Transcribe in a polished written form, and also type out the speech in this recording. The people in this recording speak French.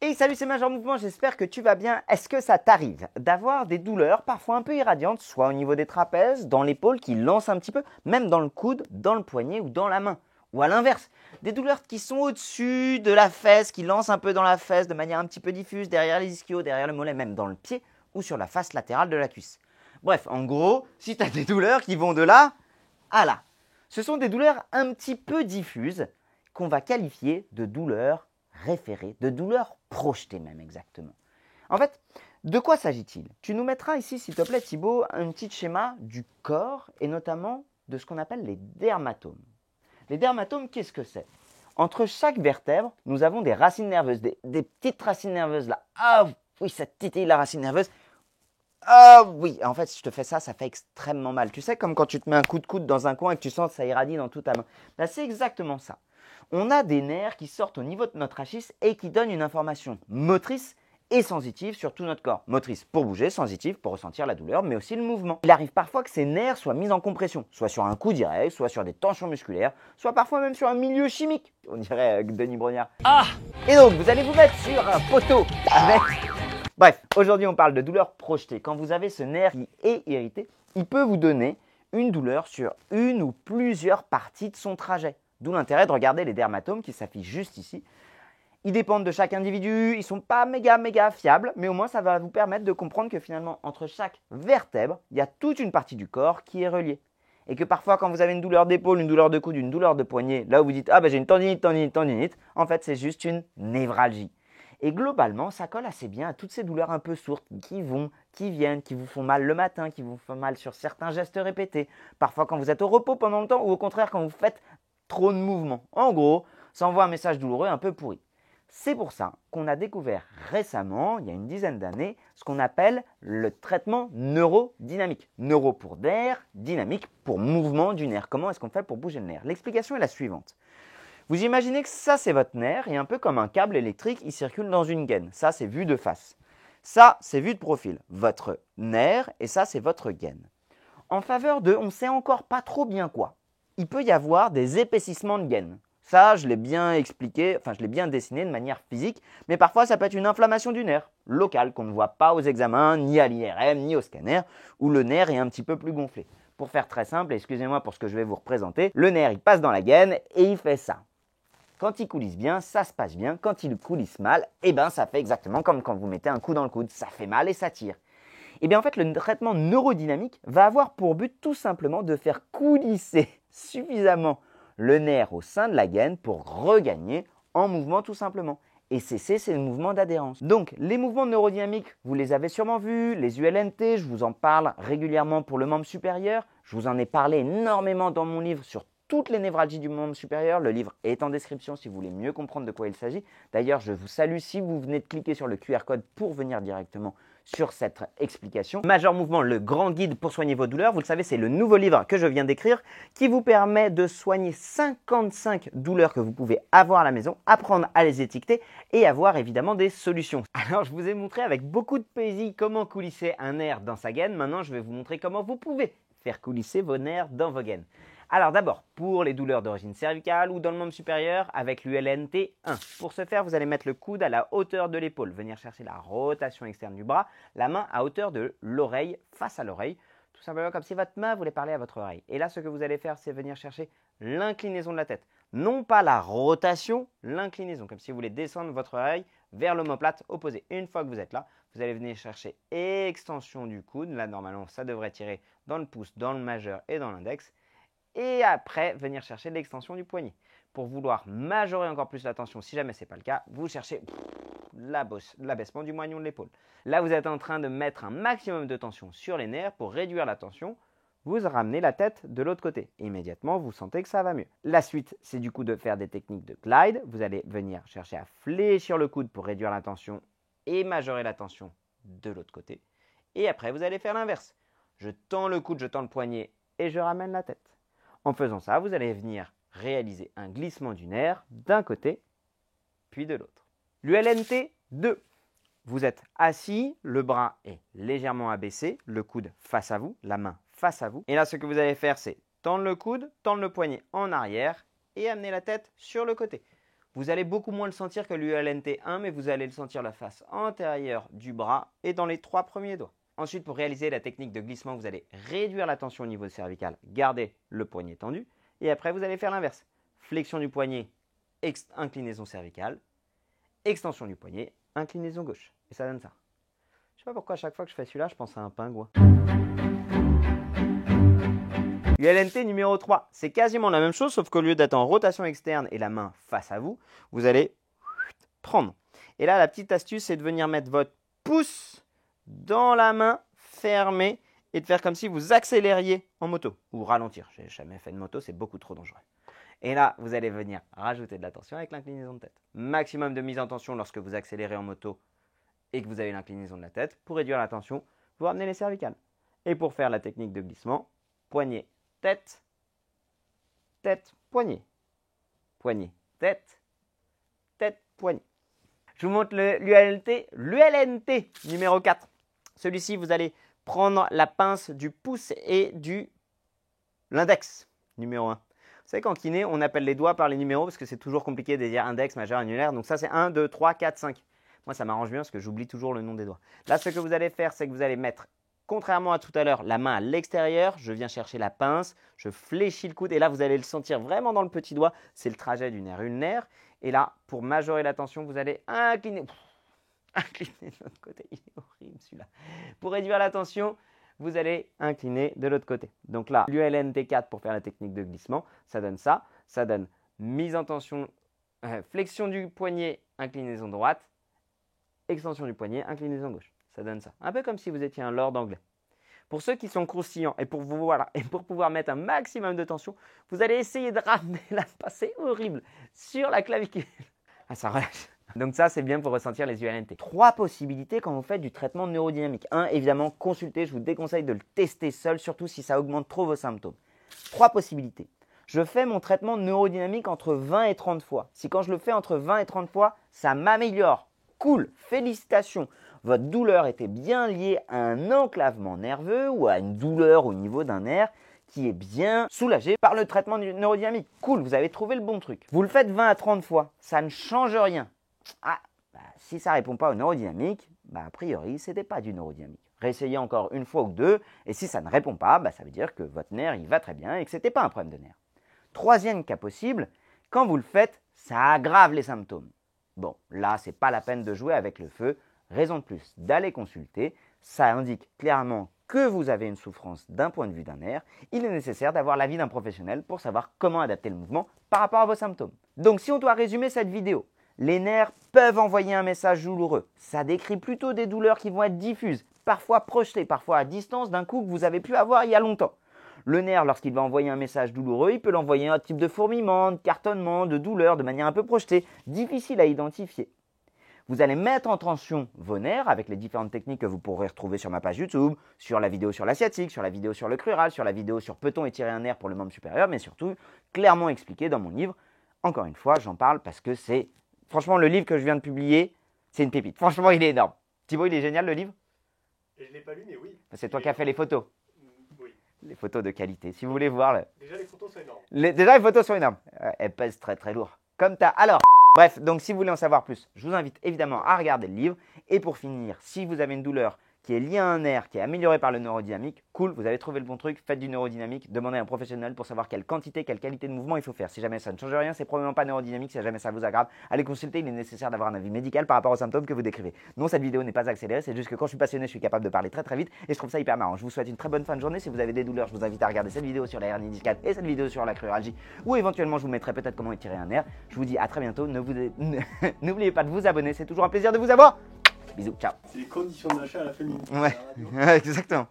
Et salut, c'est Major Mouvement, j'espère que tu vas bien. Est-ce que ça t'arrive d'avoir des douleurs parfois un peu irradiantes, soit au niveau des trapèzes, dans l'épaule qui lancent un petit peu, même dans le coude, dans le poignet ou dans la main? Ou à l'inverse, des douleurs qui sont au-dessus de la fesse, qui lancent un peu dans la fesse de manière un petit peu diffuse, derrière les ischios, derrière le mollet, même dans le pied ou sur la face latérale de la cuisse. Bref, en gros, si tu as des douleurs qui vont de là à là, ce sont des douleurs un petit peu diffuses qu'on va qualifier de douleurs référées, de douleurs projetées même exactement. En fait, de quoi s'agit-il? Tu nous mettras ici, s'il te plaît Thibaut, un petit schéma du corps et notamment de ce qu'on appelle les dermatomes. Les dermatomes, qu'est-ce que c'est? Entre chaque vertèbre, nous avons des racines nerveuses, des petites racines nerveuses là. Ah oui, ça titille la racine nerveuse. Ah oui, en fait, si je te fais ça, ça fait extrêmement mal. Tu sais, comme quand tu te mets un coup de coude dans un coin et que tu sens que ça irradie dans toute ta main. Là, c'est exactement ça. On a des nerfs qui sortent au niveau de notre rachis et qui donnent une information motrice et sensitive sur tout notre corps. Motrice pour bouger, sensitive pour ressentir la douleur, mais aussi le mouvement. Il arrive parfois que ces nerfs soient mis en compression, soit sur un coup direct, soit sur des tensions musculaires, soit parfois même sur un milieu chimique. On dirait Denis Brognard. Ah! Et donc, vous allez vous mettre sur un poteau avec... Bref, aujourd'hui on parle de douleur projetée. Quand vous avez ce nerf qui est irrité, il peut vous donner une douleur sur une ou plusieurs parties de son trajet. D'où l'intérêt de regarder les dermatomes qui s'affichent juste ici. Ils dépendent de chaque individu, ils ne sont pas méga fiables, mais au moins ça va vous permettre de comprendre que finalement entre chaque vertèbre, il y a toute une partie du corps qui est reliée. Et que parfois quand vous avez une douleur d'épaule, une douleur de coude, une douleur de poignet, là où vous dites « Ah ben j'ai une tendinite », en fait c'est juste une névralgie. Et globalement, ça colle assez bien à toutes ces douleurs un peu sourdes qui vont, qui viennent, qui vous font mal le matin, qui vous font mal sur certains gestes répétés. Parfois quand vous êtes au repos pendant le temps ou au contraire quand vous faites trop de mouvements. En gros, ça envoie un message douloureux un peu pourri. C'est pour ça qu'on a découvert récemment, il y a une dizaine d'années, ce qu'on appelle le traitement neurodynamique. Neuro pour nerf, dynamique pour mouvement du nerf. Comment est-ce qu'on fait pour bouger le nerf? L'explication est la suivante. Vous imaginez que ça, c'est votre nerf et un peu comme un câble électrique, il circule dans une gaine. Ça, c'est vu de face. Ça, c'est vu de profil. Votre nerf et ça, c'est votre gaine. En faveur de, on ne sait encore pas trop bien quoi, il peut y avoir des épaississements de gaine. Ça, je l'ai bien expliqué, enfin, je l'ai bien dessiné de manière physique, mais parfois, ça peut être une inflammation du nerf, locale, qu'on ne voit pas aux examens, ni à l'IRM, ni au scanner, où le nerf est un petit peu plus gonflé. Pour faire très simple, excusez-moi pour ce que je vais vous représenter, le nerf, il passe dans la gaine et il fait ça. Quand il coulisse bien, ça se passe bien. Quand il coulisse mal, eh ben, ça fait exactement comme quand vous mettez un coup dans le coude. Ça fait mal et ça tire. Et bien en fait, le traitement neurodynamique va avoir pour but tout simplement de faire coulisser suffisamment le nerf au sein de la gaine pour regagner en mouvement tout simplement. Et cesser ces mouvements d'adhérence. Donc, les mouvements neurodynamiques, vous les avez sûrement vus, les ULNT, je vous en parle régulièrement pour le membre supérieur. Je vous en ai parlé énormément dans mon livre sur toutes les névralgies du membre supérieur. Le livre est en description si vous voulez mieux comprendre de quoi il s'agit. D'ailleurs, je vous salue si vous venez de cliquer sur le QR code pour venir directement sur cette explication. Major Mouvement, le grand guide pour soigner vos douleurs. Vous le savez, c'est le nouveau livre que je viens d'écrire qui vous permet de soigner 55 douleurs que vous pouvez avoir à la maison, apprendre à les étiqueter et avoir évidemment des solutions. Alors, je vous ai montré avec beaucoup de poésie comment coulisser un nerf dans sa gaine. Maintenant, je vais vous montrer comment vous pouvez faire coulisser vos nerfs dans vos gaines. Alors d'abord, pour les douleurs d'origine cervicale ou dans le membre supérieur, avec l'ULNT 1. Pour ce faire, vous allez mettre le coude à la hauteur de l'épaule, venir chercher la rotation externe du bras, la main à hauteur de l'oreille, face à l'oreille, tout simplement comme si votre main voulait parler à votre oreille. Et là, ce que vous allez faire, c'est venir chercher l'inclinaison de la tête. Non pas la rotation, l'inclinaison, comme si vous voulez descendre votre oreille vers l'omoplate opposé. Une fois que vous êtes là, vous allez venir chercher extension du coude. Là, normalement, ça devrait tirer dans le pouce, dans le majeur et dans l'index. Et après, venir chercher l'extension du poignet. Pour vouloir majorer encore plus la tension, si jamais ce n'est pas le cas, vous cherchez l'abaissement du moignon de l'épaule. Là, vous êtes en train de mettre un maximum de tension sur les nerfs pour réduire la tension. Vous ramenez la tête de l'autre côté. Immédiatement, vous sentez que ça va mieux. La suite, c'est du coup de faire des techniques de glide. Vous allez venir chercher à fléchir le coude pour réduire la tension et majorer la tension de l'autre côté. Et après, vous allez faire l'inverse. Je tends le coude, je tends le poignet et je ramène la tête. En faisant ça, vous allez venir réaliser un glissement du nerf d'un côté, puis de l'autre. L'ULNT 2. Vous êtes assis, le bras est légèrement abaissé, le coude face à vous, la main face à vous. Et là, ce que vous allez faire, c'est tendre le coude, tendre le poignet en arrière et amener la tête sur le côté. Vous allez beaucoup moins le sentir que l'ULNT1, mais vous allez le sentir la face antérieure du bras et dans les 3 premiers doigts. Ensuite, pour réaliser la technique de glissement, vous allez réduire la tension au niveau cervical, garder le poignet tendu. Et après, vous allez faire l'inverse. Flexion du poignet, inclinaison cervicale, extension du poignet, inclinaison gauche. Et ça donne ça. Je ne sais pas pourquoi à chaque fois que je fais celui-là, je pense à un pingouin. ULNT numéro 3, c'est quasiment la même chose, sauf qu'au lieu d'être en rotation externe et la main face à vous, vous allez prendre. Et là, la petite astuce, c'est de venir mettre votre pouce dans la main fermée et de faire comme si vous accélériez en moto ou ralentir. Je n'ai jamais fait de moto, c'est beaucoup trop dangereux. Et là, vous allez venir rajouter de la tension avec l'inclinaison de tête. Maximum de mise en tension lorsque vous accélérez en moto et que vous avez l'inclinaison de la tête. Pour réduire la tension, vous ramenez les cervicales. Et pour faire la technique de glissement, poignet, tête, tête, poignet, poignet, tête, tête, poignet. Je vous montre l'ULNT numéro 4. Celui-ci, vous allez prendre la pince du pouce et de l'index numéro 1. Vous savez qu'en kiné, on appelle les doigts par les numéros parce que c'est toujours compliqué de dire index, majeur, annulaire. Donc ça, c'est 1, 2, 3, 4, 5. Moi, ça m'arrange bien parce que j'oublie toujours le nom des doigts. Là, ce que vous allez faire, c'est que vous allez mettre, contrairement à tout à l'heure, la main à l'extérieur. Je viens chercher la pince, je fléchis le coude et là, vous allez le sentir vraiment dans le petit doigt. C'est le trajet du nerf ulnaire. Et là, pour majorer la tension, vous allez incliner. Incliner de l'autre côté. Il est horrible celui-là. Pour réduire la tension, vous allez incliner de l'autre côté. Donc là, l'ULNT4 pour faire la technique de glissement, ça donne ça. Ça donne mise en tension, flexion du poignet, inclinaison droite, extension du poignet, inclinaison gauche. Ça donne ça. Un peu comme si vous étiez un lord anglais. Pour ceux qui sont croustillants et pour pouvoir mettre un maximum de tension, vous allez essayer de ramener la pince, c'est horrible, sur la clavicule. Ah, ça relâche. Donc ça, c'est bien pour ressentir les ULNT. 3 possibilités quand vous faites du traitement neurodynamique. 1, évidemment, consultez. Je vous déconseille de le tester seul, surtout si ça augmente trop vos symptômes. 3 possibilités. Je fais mon traitement neurodynamique entre 20 et 30 fois. Si quand je le fais entre 20 et 30 fois, ça m'améliore. Cool, félicitations. Votre douleur était bien liée à un enclavement nerveux ou à une douleur au niveau d'un nerf qui est bien soulagé par le traitement neurodynamique. Cool, vous avez trouvé le bon truc. Vous le faites 20 à 30 fois, ça ne change rien. Ah, si ça ne répond pas au neurodynamique, a priori, ce n'était pas du neurodynamique. Réessayez encore une fois ou deux, et si ça ne répond pas, ça veut dire que votre nerf il va très bien et que ce n'était pas un problème de nerf. 3e cas possible, quand vous le faites, ça aggrave les symptômes. Bon, là, ce n'est pas la peine de jouer avec le feu. Raison de plus d'aller consulter. Ça indique clairement que vous avez une souffrance d'un point de vue d'un nerf. Il est nécessaire d'avoir l'avis d'un professionnel pour savoir comment adapter le mouvement par rapport à vos symptômes. Donc, si on doit résumer cette vidéo, les nerfs peuvent envoyer un message douloureux. Ça décrit plutôt des douleurs qui vont être diffuses, parfois projetées, parfois à distance d'un coup que vous avez pu avoir il y a longtemps. Le nerf, lorsqu'il va envoyer un message douloureux, il peut l'envoyer un type de fourmillement, de cartonnement, de douleur, de manière un peu projetée, difficile à identifier. Vous allez mettre en tension vos nerfs avec les différentes techniques que vous pourrez retrouver sur ma page YouTube, sur la vidéo sur l'asiatique, sur la vidéo sur le crural, sur la vidéo sur peut-on étirer un nerf pour le membre supérieur, mais surtout clairement expliqué dans mon livre. Encore une fois, j'en parle parce que c'est, franchement, le livre que je viens de publier, c'est une pépite. Franchement, il est énorme. Thibaut, il est génial le livre? Je ne l'ai pas lu, mais oui. C'est toi qui as fait les photos. Oui. Les photos de qualité. Si vous voulez voir. Déjà, les photos sont énormes. Déjà, les photos sont énormes. Elles pèsent très très lourd. Comme t'as. Alors, bref, donc si vous voulez en savoir plus, je vous invite évidemment à regarder le livre. Et pour finir, si vous avez une douleur qui est liée à un nerf, qui est améliorée par le neurodynamique, cool, vous avez trouvé le bon truc, faites du neurodynamique, demandez à un professionnel pour savoir quelle quantité, quelle qualité de mouvement il faut faire. Si jamais ça ne change rien, c'est probablement pas neurodynamique, si jamais ça vous aggrave, allez consulter, il est nécessaire d'avoir un avis médical par rapport aux symptômes que vous décrivez. Non, cette vidéo n'est pas accélérée, c'est juste que quand je suis passionné, je suis capable de parler très très vite et je trouve ça hyper marrant. Je vous souhaite une très bonne fin de journée. Si vous avez des douleurs, je vous invite à regarder cette vidéo sur la hernie discale et cette vidéo sur la cruralgie, ou éventuellement je vous mettrai peut-être comment étirer un nerf. Je vous dis à très bientôt, n'oubliez pas de vous abonner, c'est toujours un plaisir de vous avoir. Bisous, ciao. C'est les conditions d'achat à la famille. Ouais, exactement.